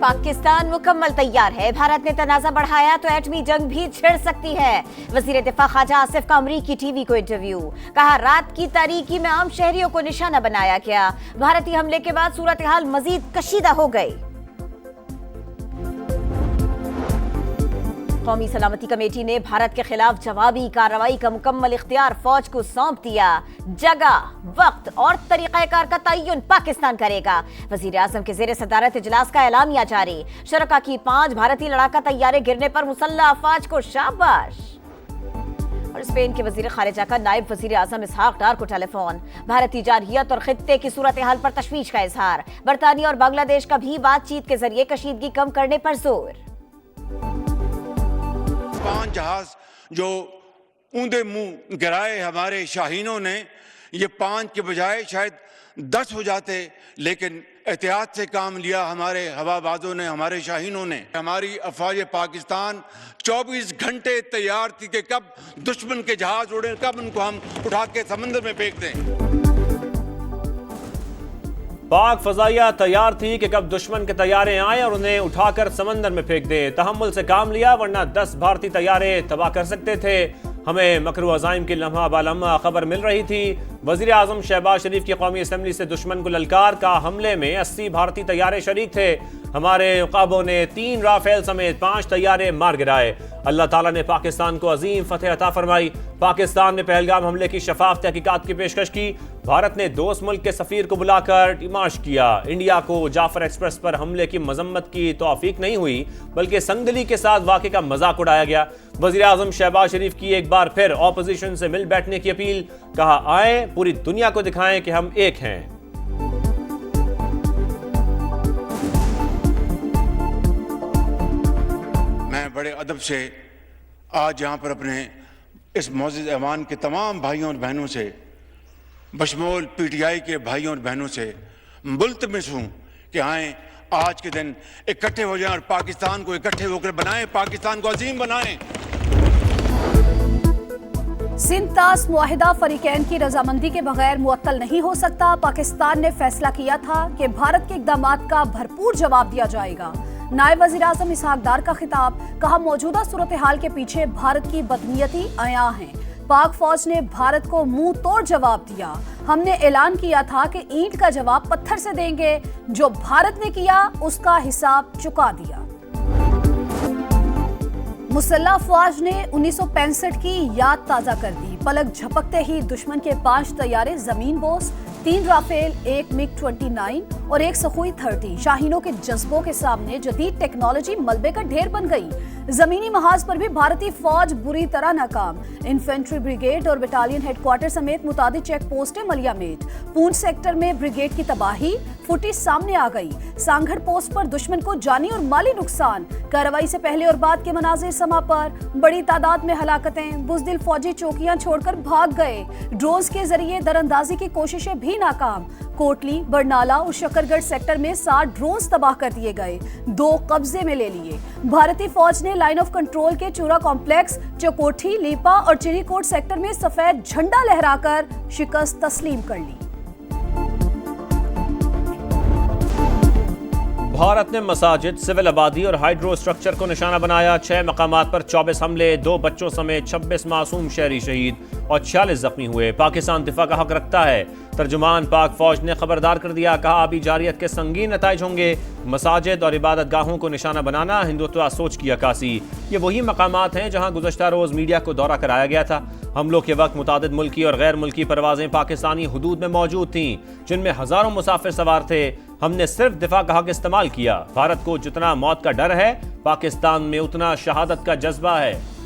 पाकिस्तान मुकम्मल तैयार है। भारत ने तनाज़ा बढ़ाया तो एटमी जंग भी छिड़ सकती है। वज़ीर दिफा ख्वाजा आसिफ का अमरीकी टीवी को इंटरव्यू। कहा, रात की तारीकी में आम शहरियों को निशाना बनाया गया। भारतीय हमले के बाद सूरत हाल मजीद कशीदा हो गई। कौमी सलामती कमेटी ने भारत के खिलाफ जवाबी कार्रवाई का मुकम्मल इख्तियार फौज को सौंप दिया। जगह, वक्त और तरीक़ाकार का तय्युन पाकिस्तान करेगा। वज़ीर आज़म के ज़ेरे सदारत इजलास का एलामिया जारी। शरका की 5 भारतीय लड़ाका तैयारे गिरने पर मुसल्लह अफ़वाज को शाबाश। और स्पेन के वज़ीर ख़ारिजा का नायब वज़ीर आज़म इसहाक डार को टेलीफोन। भारतीय जारहियत और खित्ते की सूरत हाल पर तशवीश का इजहार। बरतानिया और बांग्लादेश का भी बातचीत के जरिए कशीदगी कम करने पर जोर। 5 जहाज जो ऊंधे मुंह गिराए हमारे शाहीनों ने, ये 5 के बजाय शायद 10 हो जाते, लेकिन एहतियात से काम लिया हमारे हवाबाजों ने, हमारे शाहीनों ने। हमारी अफवाज पाकिस्तान 24 घंटे तैयार थी कि कब दुश्मन के जहाज उड़े, कब उनको हम उठा के समंदर में फेंक दें। पाक फजाइया तैयार थी कि कब दुश्मन के तैयारे आए और उन्हें उठाकर समंदर में फेंक दे। तहम्मुल से काम लिया, वरना 10 भारतीय तैयारे तबाह कर सकते थे। हमें मकरू अज़ाइम की लम्हा बालम्हा खबर मिल रही थी। वज़ीर आज़म शहबाज शरीफ की कौमी असम्बली से दुश्मन को ललकार का हमले में 80 भारतीय तैयारे शरीक थे। हमारे उक़ाबों ने 3 राफेल समेत 5 तैयारे मार गिराए। अल्लाह ताला ने पाकिस्तान को अजीम फतेह अता फरमाई। पाकिस्तान ने पहलगाम हमले की शफाफ तहकीकात की पेशकश की। भारत ने दोस्त मुल्क के सफीर को बुलाकर डिमाश किया। इंडिया को जाफर एक्सप्रेस पर हमले की मजम्मत की तौफीक नहीं हुई, बल्कि संगदली के साथ वाक़े का मजाक उड़ाया गया। वज़ीर आज़म शहबाज शरीफ की एक बार फिर ऑपोजिशन से मिल बैठने की अपील। कहा, आए पूरी दुनिया को दिखाएं कि हम एक हैं। मैं बड़े अदब से आज यहाँ पर अपने इस मौजूद ऐवान के तमाम भाइयों और बहनों से, बशमूल पीटीआई के भाइयों और बहनों से मुल्तमिस हूँ कि आए आज के दिन इकट्ठे हो जाएं और पाकिस्तान को इकट्ठे होकर बनाएं, पाकिस्तान को अजीम बनाएं। सिंध तास मुआहिदा फरीकैन की रजामंदी के बगैर मुअत्तल नहीं हो सकता। पाकिस्तान ने फैसला किया था कि भारत के इक़दामात का भरपूर जवाब दिया जाएगा। नायब वज़ीर आज़म इसहाक डार का खिताब। कहा, मौजूदा सूरत हाल के पीछे भारत की बदनीयती अयां है। पाक फौज ने भारत को मुंह तोड़ जवाब दिया। हमने ऐलान किया था कि ईंट का जवाब पत्थर से देंगे। जो भारत ने किया उसका हिसाब चुका दिया। मुसल्लह अफवाज ने 1965 की याद ताज़ा कर दी। पलक झपकते ही दुश्मन के 5 तैयारे जमीन बोस, 3 राफेल, 1 मिग 29 और 1 सखोई 30 शाहीनों के जज्बों के सामने जदीद टेक्नोलॉजी मलबे का ढेर बन गई। जमीनी महाज पर भी भारतीय फौज बुरी तरह नाकाम। इन्फेंट्री ब्रिगेड और बटालियन हेडक्वार्टर समेत मुतादिद चेक पोस्टें मलियामेट। पूंछ सेक्टर में ब्रिगेड की तबाही फुटेज सामने आ गई। सांगढ़ पोस्ट पर दुश्मन को जानी और माली नुकसान। कार्रवाई से पहले और बाद के मनाजिर समा पर बड़ी तादाद में हलाकतें। बुज़दिल फौजी चौकियां छोड़कर भाग गए। ड्रोन्स के जरिए दरअंदाजी की कोशिशें भी नाकाम। कोटली, बरनाला और शकरगढ़ सेक्टर में 60 ड्रोन्स तबाह कर दिए गए, 2 कब्जे में ले लिए। भारतीय फौज ने लाइन ऑफ कंट्रोल के चूरा कॉम्प्लेक्स, चकोठी, लीपा और चिरीकोट सेक्टर में सफेद झंडा लहराकर शिकस्त तस्लीम कर ली। भारत ने मसाजिद, सिविल आबादी और हाइड्रो स्ट्रक्चर को निशाना बनाया। 6 मकामात पर 24 हमले, 2 बच्चों समेत 26 मासूम शहरी शहीद और 46 जख्मी हुए। पाकिस्तान दिफा का हक रखता है। तर्जुमान पाक फौज ने खबरदार कर दिया। कहा, आबी जारियत के संगीन नताइज होंगे। मसाजिद और इबादत गाहों को निशाना बनाना हिंदुत्व सोच की अक्कासी। ये वही मकामात हैं जहाँ गुज़श्ता रोज़ मीडिया को दौरा कराया गया था। हमलों के वक्त मुतादिद मुल्की और गैर मुल्की परवाजें पाकिस्तानी हुदूद में मौजूद थीं, जिनमें हज़ारों मुसाफिर सवार थे। हमने सिर्फ दिफा का हक इस्तेमाल किया। भारत को जितना मौत का डर है, पाकिस्तान में उतना शहादत का जज्बा है।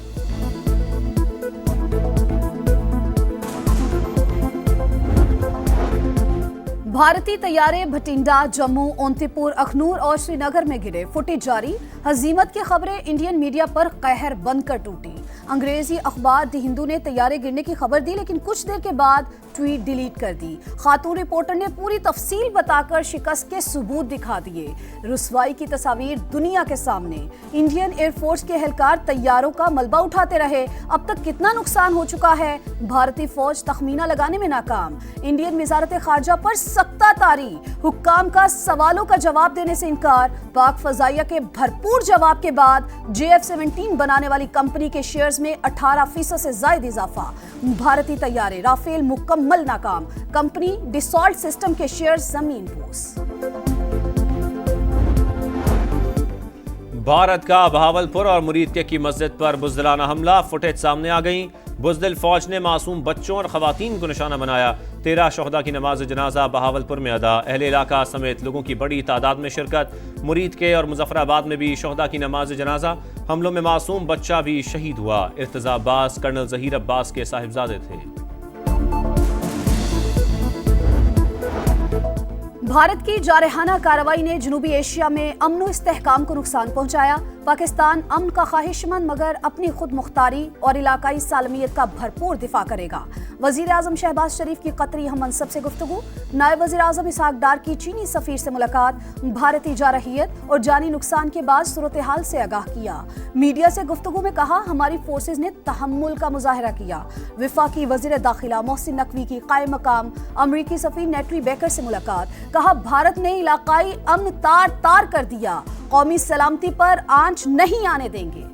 भारतीय तैयारे भटिंडा, जम्मू, ओंतीपुर, अखनूर और श्रीनगर में गिरे। फुटेज जारी। हजीमत की खबरें इंडियन मीडिया पर कहर बनकर टूटी। अंग्रेजी अखबार दी हिंदू ने तैयारे गिरने की खबर दी, लेकिन कुछ देर के बाद ट्वीट डिलीट कर दी। खातून रिपोर्टर ने पूरी तफसील बताकर शिकस्त के सबूत दिखा दिए। रुसवाई की तस्वीर दुनिया के सामने। इंडियन एयरफोर्स के एहलकार तैयारों का मलबा उठाते रहे। अब तक कितना नुकसान हो चुका है, भारतीय फौज तखमीना लगाने में नाकाम। इंडियन वजारत खारजा पर सख्त तख्ता तारी, हुक्काम का सवालों का जवाब देने से इनकार। पाक फजाइया के भरपूर जवाब के बाद JF-17 बनाने वाली कंपनी के शेयर्स में 18% से ज्यादा इजाफा। भारतीय तैयारे राफेल मुकम्मल नाकाम, कंपनी डिसॉल्ट सिस्टम के शेयर्स जमीन पोस। भारत का बहावलपुर और मुरीद की मस्जिद पर बुज़दिलाना हमला, फुटेज सामने आ गई। बुज़दिल फौज ने मासूम बच्चों और खवातीन को निशाना बनाया। 13 शहदा की नमाज जनाजा बहावलपुर में अदा, अहले इलाका समेत लोगों की बड़ी तादाद में शिरकत। मुरीद के और मुजफ्फराबाद में भी शहदा की नमाज जनाजा, हमलों में मासूम बच्चा भी शहीद हुआ। इर्तज़ा अब्बास कर्नल ज़हीर अब्बास के साहिबजादे थे। भारत की जारहाना कार्रवाई ने जनूबी एशिया में अमन व इस्तेहकाम को नुकसान पहुंचाया। पाकिस्तान अमन का ख्वाहिशमंद मगर अपनी खुद मुख्तारी और इलाकाई सालमियत का भरपूर दिफा करेगा। वजीर आजम शहबाज शरीफ की कतरी हम मनसब से गुफ्तगू, नायब वजीर आजम इसहाक डार की चीनी सफीर से मुलाकात, भारतीय जारहियत और जानी नुकसान के बाद सूरत हाल से आगाह किया। मीडिया से गुफ्तगू में कहा, हमारी फोर्सेज ने तहम्मुल का मुजाहरा किया। वफाकी वजीर दाखिला मोहसिन नकवी की कायम मकाम अमरीकी सफीर नेटरी बेकर से मुलाकात, कहा भारत ने इलाकाई अमन तार तार कर दिया, कौमी सलामती पर आंच नहीं आने देंगे।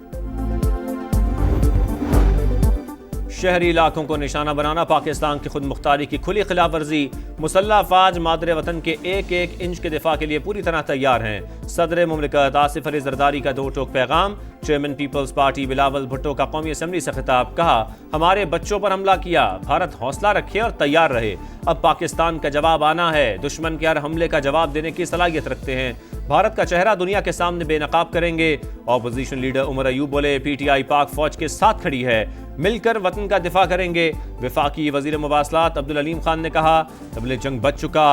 शहरी इलाकों को निशाना बनाना पाकिस्तान की खुद मुख्तारी की खुली खिलाफ वर्जी। मुसल्लह अफवाज मादरे वतन के एक एक इंच के दिफा के लिए पूरी तरह तैयार हैं। सदर मुमलिकत आसिफ अली जरदारी का दो टोक पैगाम। Chairman Peoples Party Bilawal Bhutto का कौमी असम्बली से खिताब, कहा हमारे बच्चों पर हमला किया, भारत हौसला रखे और तैयार रहे। अब पाकिस्तान का जवाब आना है, दुश्मन के हर हमले का जवाब देने की सलाहियत रखते हैं। भारत का चेहरा दुनिया के सामने बेनकाब करेंगे। ऑपोजिशन लीडर उमर अयूब बोले, PTI पाक फौज के साथ खड़ी है, मिलकर वतन का दिफा करेंगे। वफाकी वजीर मुवासलात अब्दुल अलीम खान ने कहा, तबले जंग बच चुका,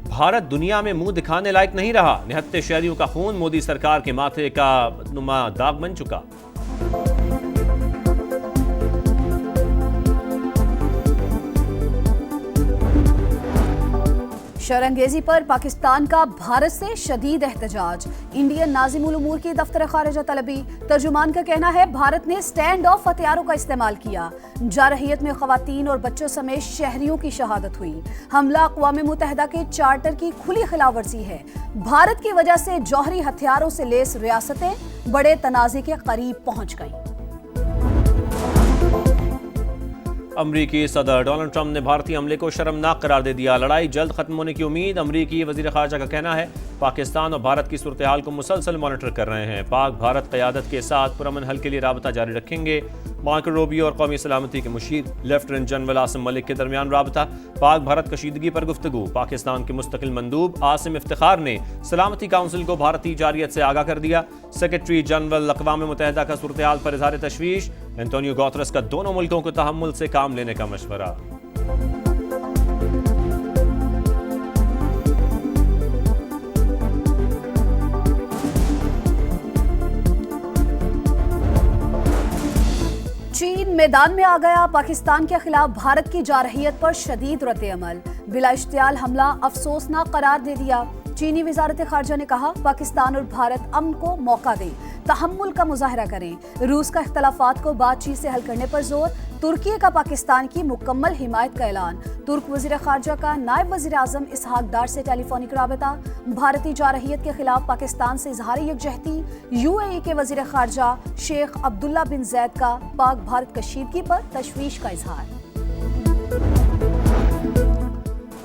भारत दुनिया में मुंह दिखाने लायक नहीं रहा। निहत्ते शहरियों का खून मोदी सरकार के माथे का नुमा दाग बन चुका। शरंगेजी पर पाकिस्तान का भारत से शदीद एहतजाज। इंडियन नाज़िमुल उमूर की दफ्तर खारिजा तलबी, तर्जुमान का कहना है भारत ने स्टैंड ऑफ हथियारों का इस्तेमाल किया। जारहियत में खवातीन और बच्चों समेत शहरियों की शहादत हुई। हमला अक़वाम मुत्तहिदा के चार्टर की खुली खिलाफ वर्जी है। भारत की वजह से जौहरी हथियारों से लेस रियासतें बड़े तनाज़े के करीब पहुंच गईं। अमरीकी सदर डोनाल्ड ट्रंप ने भारतीय हमले को शर्मनाक करार दे दिया। लड़ाई जल्द खत्म होने की उम्मीद। अमरीकी वजीर खारजा का कहना है पाकिस्तान और भारत की सूरत हाल को मुसलसल मॉनिटर कर रहे हैं। पाक भारत क़यादत के साथ पुरअमन हल के लिए राबता जारी रखेंगे। मार्को रूबियो और कौमी सलामती के मुशीर लेफ्टिनेंट जनरल आसिम मलिक के दरमियान राबता। पाक भारत कशीदगी पर गुफ्तगू। पाकिस्तान के मुस्तकिल मंदूब आसिम इफ्तिखार ने सलामती काउंसिल को भारतीय जारियत से आगाह कर दिया। सेक्रेटरी जनरल अक़वाम मुत्तहिदा का सूरत हाल पर इज़हार तशवीश। एंटोनियो गुतेरेस का दोनों मुल्कों को तहम्मुल से काम लेने का मशवरा। चीन मैदान में आ गया। पाकिस्तान के खिलाफ भारत की जारहियत पर शदीद रद्द-ए-अमल। बिला इश्तियाल हमला अफसोसनाक करार दे दिया। चीनी वजारत खारजा ने कहा पाकिस्तान और भारत अमन को मौका दे, तहम्मुल का मुजाहरा करें। रूस का इख्तलाफात को बातचीत से हल करने पर जोर। तुर्की का पाकिस्तान की मुकम्मल हिमायत का ऐलान। तुर्क वजीर खारजा का नायब वजीर आजम इसहाक डार से टेलीफोनिक राबता। भारतीय जारहियत के खिलाफ पाकिस्तान से इजहार यकजहती। UAE के वजीर खारजा शेख अब्दुल्ला बिन जैद का पाक भारत कशीदगी पर तशवीश का इजहार।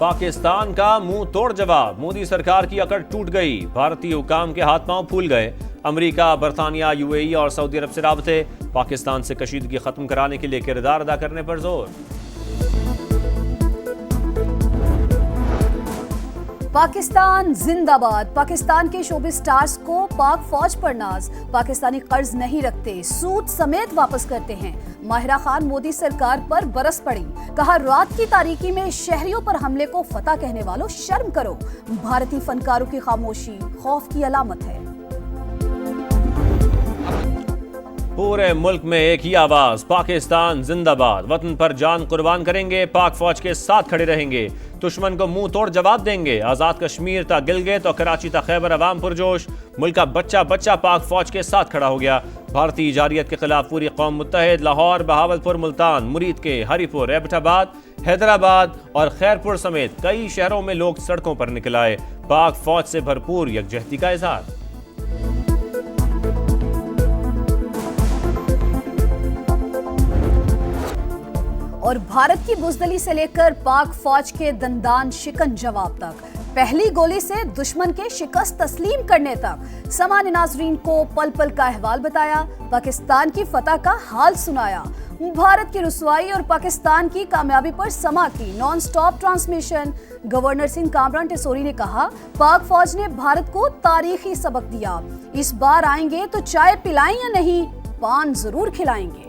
पाकिस्तान का मुंह तोड़ जवाब। मोदी सरकार की अकड़ टूट गई। भारतीय हुकाम के हाथ पांव फूल गए। अमेरिका, बरतानिया, UAE और सऊदी अरब से राबते। पाकिस्तान से कशीदगी खत्म कराने के लिए किरदार अदा करने पर जोर। पाकिस्तान जिंदाबाद। पाकिस्तान के शोबे स्टार्स को पाक फौज पर नाज। पाकिस्तानी कर्ज नहीं रखते, सूद समेत वापस करते हैं। माहिरा खान मोदी सरकार पर बरस पड़ी। कहा रात की तारीकी में शहरियों पर हमले को फतह कहने वालों शर्म करो। भारतीय फनकारों की खामोशी खौफ की अलामत है। पूरे मुल्क में एक ही आवाज, पाकिस्तान जिंदाबाद। वतन पर जान कुर्बान करेंगे, पाक फौज के साथ खड़े रहेंगे, दुश्मन को मुंह तोड़ जवाब देंगे। आजाद कश्मीर ता गिलगित और कराची ता खैबर अवाम पुरजोश, मुल्क का बच्चा बच्चा पाक फौज के साथ खड़ा हो गया। भारतीय जारियत के खिलाफ पूरी कौम मुत्तहिद। लाहौर, बहावलपुर, मुल्तान, मुरीद के, हरीपुर, एबटाबाद, हैदराबाद और खैरपुर समेत कई शहरों में लोग सड़कों पर निकल आए। पाक फौज से भरपूर यकजहती का इजहार। और भारत की बुजदली से लेकर पाक फौज के दंदान शिकन जवाब तक, पहली गोली से दुश्मन के शिकस्त तस्लीम करने तक, सामान्य नाजरीन को पल पल का अहवाल बताया, पाकिस्तान की फतह का हाल सुनाया, भारत की रुसवाई और पाकिस्तान की कामयाबी पर समा की non stop transmission. Governor Singh Kamran Tessori ने कहा, पाक फौज ने भारत को तारीखी सबक दिया, इस बार आएंगे तो चाय पिलाएं या नहीं, पान जरूर खिलाएंगे।